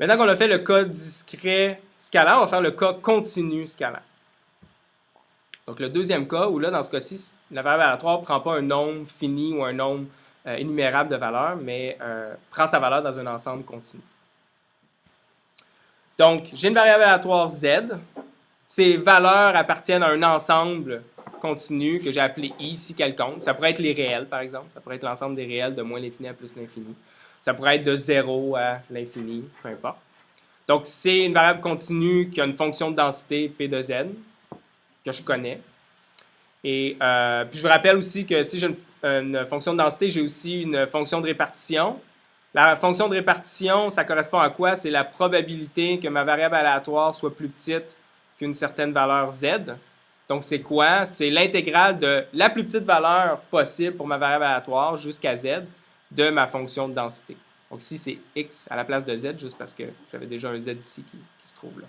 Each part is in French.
Maintenant qu'on a fait le cas discret scalaire, on va faire le cas continu scalaire. Donc, le deuxième cas, où là, dans ce cas-ci, la variable aléatoire ne prend pas un nombre fini ou un nombre énumérable de valeurs, mais prend sa valeur dans un ensemble continu. Donc, j'ai une variable aléatoire z. Ces valeurs appartiennent à un ensemble continu que j'ai appelé i ici quelconque. Ça pourrait être les réels, par exemple. Ça pourrait être l'ensemble des réels de moins l'infini à plus l'infini. Ça pourrait être de 0 à l'infini, peu importe. Donc, c'est une variable continue qui a une fonction de densité P de z, que je connais. Et puis, je vous rappelle aussi que si j'ai une fonction de densité, j'ai aussi une fonction de répartition. La fonction de répartition, ça correspond à quoi? C'est la probabilité que ma variable aléatoire soit plus petite qu'une certaine valeur z. Donc, c'est quoi? C'est l'intégrale de la plus petite valeur possible pour ma variable aléatoire jusqu'à z de ma fonction de densité. Donc, ici, c'est x à la place de z, juste parce que j'avais déjà un z ici qui se trouve là.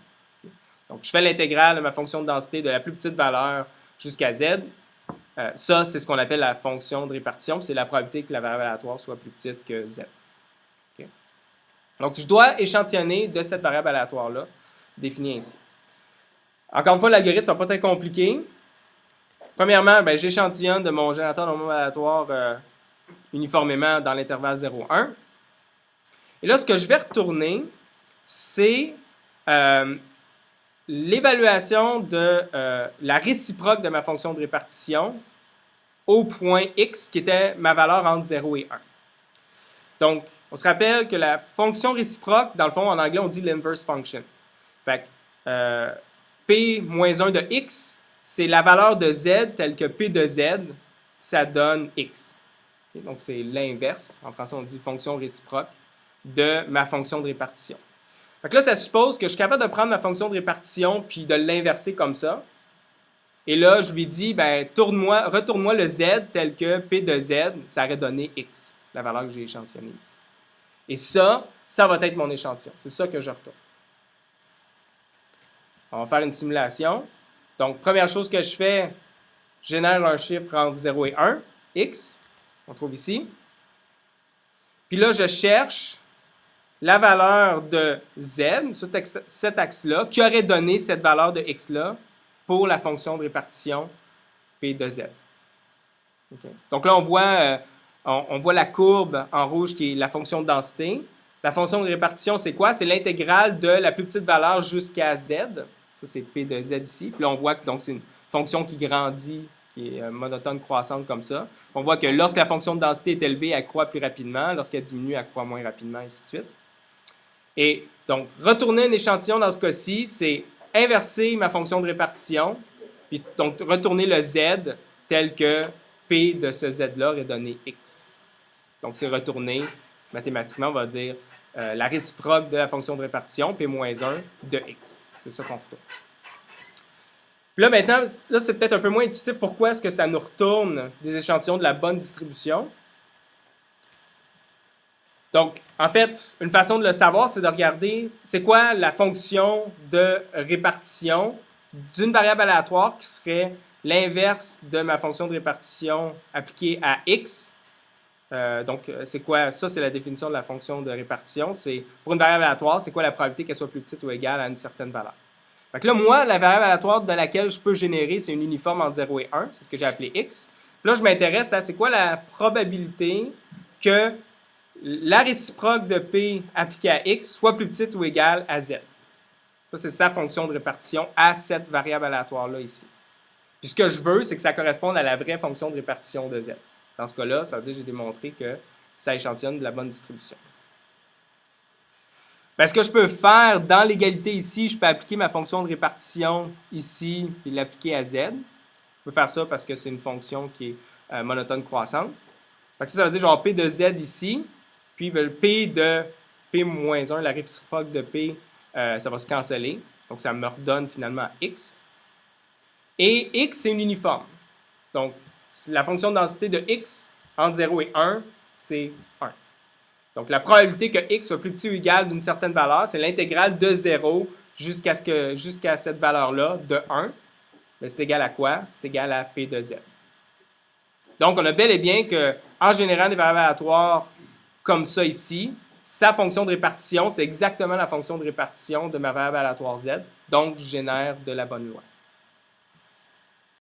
Donc, je fais l'intégrale de ma fonction de densité de la plus petite valeur jusqu'à z. Ça, c'est ce qu'on appelle la fonction de répartition. C'est la probabilité que la variable aléatoire soit plus petite que z. Okay? Donc, je dois échantillonner de cette variable aléatoire-là, définie ainsi. Encore une fois, l'algorithme ne sera pas très compliqué. Premièrement, j'échantillonne de mon générateur de nombres aléatoires uniformément dans l'intervalle 0,1. Et là, ce que je vais retourner, c'est l'évaluation de la réciproque de ma fonction de répartition au point x, qui était ma valeur entre 0 et 1. Donc, on se rappelle que la fonction réciproque, dans le fond, en anglais, on dit l'inverse function. Fait que p moins 1 de x, c'est la valeur de z telle que p de z, ça donne x. Okay? Donc, c'est l'inverse. En français, on dit fonction réciproque de ma fonction de répartition. Fait que là, ça suppose que je suis capable de prendre ma fonction de répartition puis de l'inverser comme ça. Et là, je lui dis, retourne-moi le z tel que p de z, ça aurait donné x, la valeur que j'ai échantillonnée ici. Et ça va être mon échantillon. C'est ça que je retourne. On va faire une simulation. Donc, première chose que je fais, je génère un chiffre entre 0 et 1, x, on trouve ici. Puis là, je cherche la valeur de z, cet axe-là, qui aurait donné cette valeur de x-là pour la fonction de répartition p de z. Okay. Donc là, on voit la courbe en rouge qui est la fonction de densité. La fonction de répartition, c'est quoi? C'est l'intégrale de la plus petite valeur jusqu'à z. Ça, c'est p de z ici. Puis là, on voit que c'est une fonction qui grandit, qui est monotone croissante comme ça. On voit que lorsque la fonction de densité est élevée, elle croît plus rapidement. Lorsqu'elle diminue, elle croît moins rapidement, et ainsi de suite. Et donc, retourner un échantillon dans ce cas-ci, c'est inverser ma fonction de répartition, puis donc retourner le z tel que p de ce z-là aurait donné x. Donc, c'est retourner, mathématiquement, on va dire la réciproque de la fonction de répartition, p moins 1 de x. C'est ça qu'on retourne. Puis là, maintenant, là, c'est peut-être un peu moins intuitif. Pourquoi est-ce que ça nous retourne des échantillons de la bonne distribution? Donc, en fait, une façon de le savoir, c'est de regarder c'est quoi la fonction de répartition d'une variable aléatoire qui serait l'inverse de ma fonction de répartition appliquée à x. Donc, c'est quoi? Ça, c'est la définition de la fonction de répartition. C'est pour une variable aléatoire, c'est quoi la probabilité qu'elle soit plus petite ou égale à une certaine valeur. Fait que là, moi, la variable aléatoire de laquelle je peux générer, c'est une uniforme entre 0 et 1. C'est ce que j'ai appelé x. Puis là, je m'intéresse à c'est quoi la probabilité que la réciproque de p appliquée à x soit plus petite ou égale à z. Ça, c'est sa fonction de répartition à cette variable aléatoire-là ici. Puis ce que je veux, c'est que ça corresponde à la vraie fonction de répartition de z. Dans ce cas-là, ça veut dire que j'ai démontré que ça échantillonne de la bonne distribution. Ce que je peux faire dans l'égalité ici, je peux appliquer ma fonction de répartition ici et l'appliquer à z. Je peux faire ça parce que c'est une fonction qui est monotone croissante. Fait que ça veut dire genre p de z ici, puis p de p moins 1, la réciproque de p, ça va se canceller. Donc ça me redonne finalement x. Et x, c'est une uniforme. Donc la fonction de densité de x entre 0 et 1, c'est 1. Donc, la probabilité que x soit plus petit ou égal d'une certaine valeur, c'est l'intégrale de 0 jusqu'à cette valeur-là de 1. Mais c'est égal à quoi? C'est égal à p de z. Donc, on a bel et bien qu'en générant des variables aléatoires comme ça ici, sa fonction de répartition, c'est exactement la fonction de répartition de ma variable aléatoire z. Donc, je génère de la bonne loi.